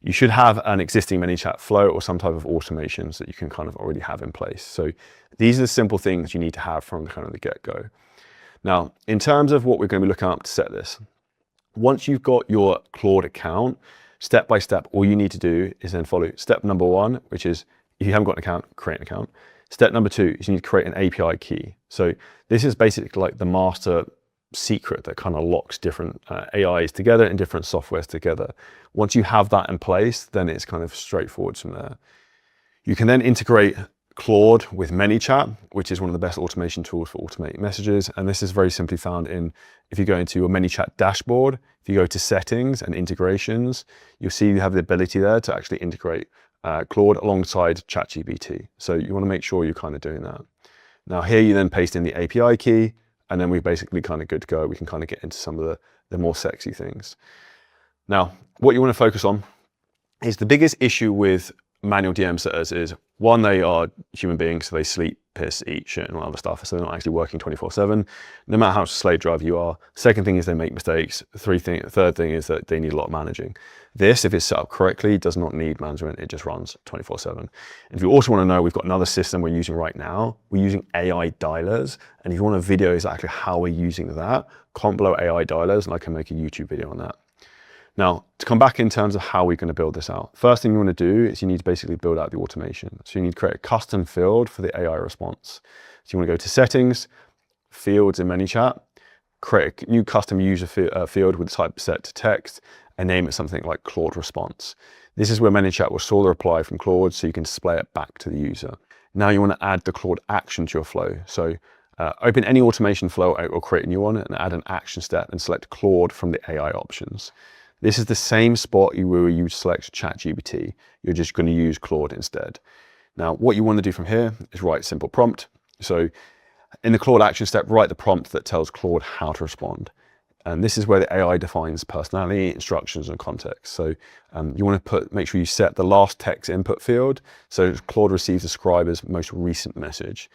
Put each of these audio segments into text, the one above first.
you should have an existing ManyChat flow or some type of automations that you can kind of already have in place. So these are the simple things you need to have from kind of the get-go. Now, in terms of what we're going to be looking up to set this, once you've got your Claude account, step by step, all you need to do is then follow step number 1, which is if you haven't got an account, create an account. Step number 2 is you need to create an API key. So this is basically like the master secret that kind of locks different AIs together and different softwares together. Once you have that in place, then it's kind of straightforward from there. You can then integrate Claude with ManyChat, which is one of the best automation tools for automating messages. And this is very simply found in, if you go into your ManyChat dashboard, if you go to settings and integrations, you'll see you have the ability there to actually integrate Claude alongside ChatGPT. So you want to make sure you're kind of doing that. Now here you then paste in the API key, and then we're basically kind of good to go. We can kind of get into some of the more sexy things. Now, what you want to focus on is the biggest issue with manual DM setters is, one, they are human beings, so they sleep, piss, eat, shit, and all other stuff, so they're not actually working 24/7, no matter how much slave drive you are. Second thing is they make mistakes. Third thing is that they need a lot of managing. This, if it's set up correctly, does not need management. It just runs 24/7. And if you also want to know, we've got another system we're using right now. We're using AI dialers, and if you want a video exactly how we're using that, comment below AI dialers, and I can make a YouTube video on that. Now, to come back in terms of how we're going to build this out, first thing you want to do is you need to basically build out the automation. So you need to create a custom field for the AI response. So you want to go to settings, fields in ManyChat, create a new custom user field with type set to text, and name it something like Claude response. This is where ManyChat will store the reply from Claude so you can display it back to the user. Now you want to add the Claude action to your flow. So open any automation flow or create a new one and add an action step and select Claude from the AI options. This is the same spot where you select ChatGPT. You're just going to use Claude instead. Now, what you want to do from here is write a simple prompt. So in the Claude action step, write the prompt that tells Claude how to respond. And this is where the AI defines personality, instructions, and context. So you want to make sure you set the last text input field so Claude receives the scriber's most recent message.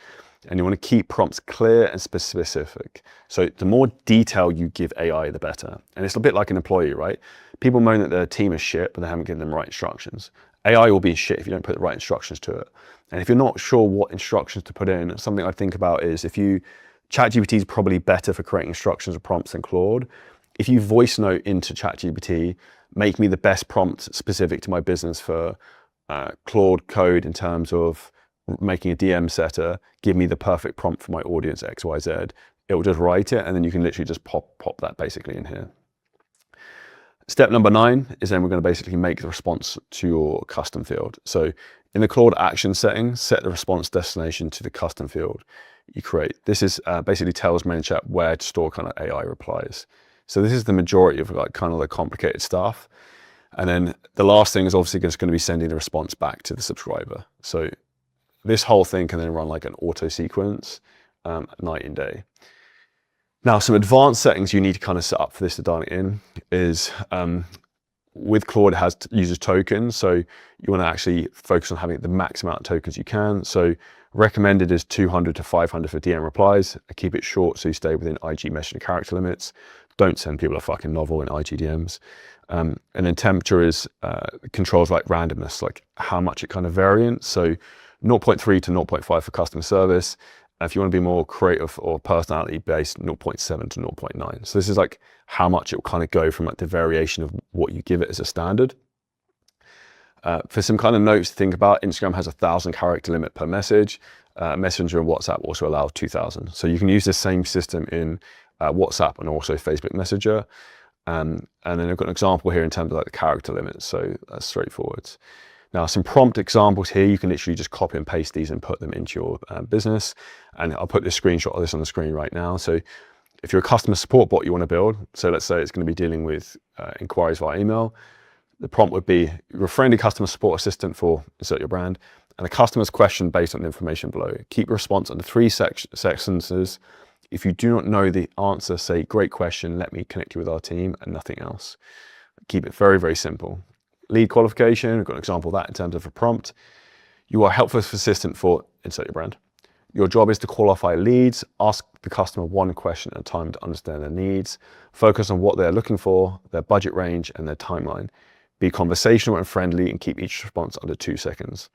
And you want to keep prompts clear and specific. So the more detail you give AI, the better. And it's a bit like an employee, right? People moan that their team is shit, but they haven't given them the right instructions. AI will be shit if you don't put the right instructions to it. And if you're not sure what instructions to put in, something I think about is ChatGPT is probably better for creating instructions or prompts than Claude. If you voice note into ChatGPT, make me the best prompt specific to my business for Claude code in terms of making a DM setter, give me the perfect prompt for my audience XYZ. It will just write it, and then you can literally just pop that basically in here. Step number 9 is then we're going to basically make the response to your custom field. So in the Claude action settings, set the response destination to the custom field you create. This is basically tells ManyChat where to store kind of AI replies. So this is the majority of like kind of the complicated stuff. And then the last thing is obviously just going to be sending the response back to the subscriber. So this whole thing can then run like an auto sequence night and day. Now, some advanced settings you need to kind of set up for this to dial it in is with Claude, it has uses tokens. So you want to actually focus on having the max amount of tokens you can. So recommended is 200 to 500 for DM replies. Keep it short so you stay within IG messaging character limits. Don't send people a fucking novel in IG DMs. And then temperature is controls like randomness, like how much it kind of variance. So 0.3 to 0.5 for customer service. If you want to be more creative or personality based, 0.7 to 0.9. So this is like how much it will kind of go from like the variation of what you give it as a standard. For some kind of notes to think about, Instagram has 1,000 character limit per message. Messenger and WhatsApp also allow 2,000. So you can use the same system in WhatsApp and also Facebook Messenger. And then I've got an example here in terms of like the character limits. So that's straightforward. Now, some prompt examples here, you can literally just copy and paste these and put them into your business. And I'll put this screenshot of this on the screen right now. So if you're a customer support bot you want to build, so let's say it's going to be dealing with inquiries via email, the prompt would be, you're a friendly customer support assistant for insert your brand, and a customer's question based on the information below. Keep your response under 3 sentences. If you do not know the answer, say, great question, let me connect you with our team, and nothing else. Keep it very, very simple. Lead qualification, we've got an example of that in terms of a prompt. You are a helpful assistant for insert your brand. Your job is to qualify leads, ask the customer one question at a time to understand their needs, focus on what they're looking for, their budget range, and their timeline. be conversational and friendly, and keep each response under 2 sentences.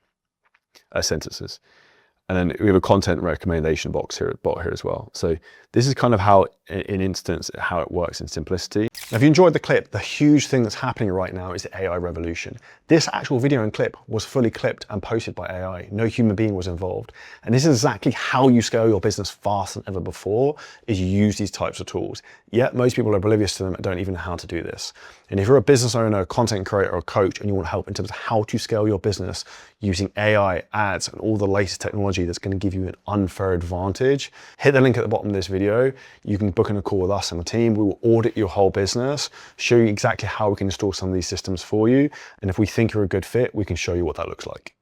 And then we have a content recommendation bot here as well. So this is kind of how, in instance, how it works in simplicity. Now, if you enjoyed the clip, the huge thing that's happening right now is the AI revolution. This actual video and clip was fully clipped and posted by AI. No human being was involved. And this is exactly how you scale your business faster than ever before, is you use these types of tools. Yet most people are oblivious to them and don't even know how to do this. And if you're a business owner, a content creator, or a coach, and you want help in terms of how to scale your business using AI, ads, and all the latest technology that's going to give you an unfair advantage, hit the link at the bottom of this video. You can book in a call with us and the team. We will audit your whole business, show you exactly how we can install some of these systems for you. And if we think you're a good fit, we can show you what that looks like.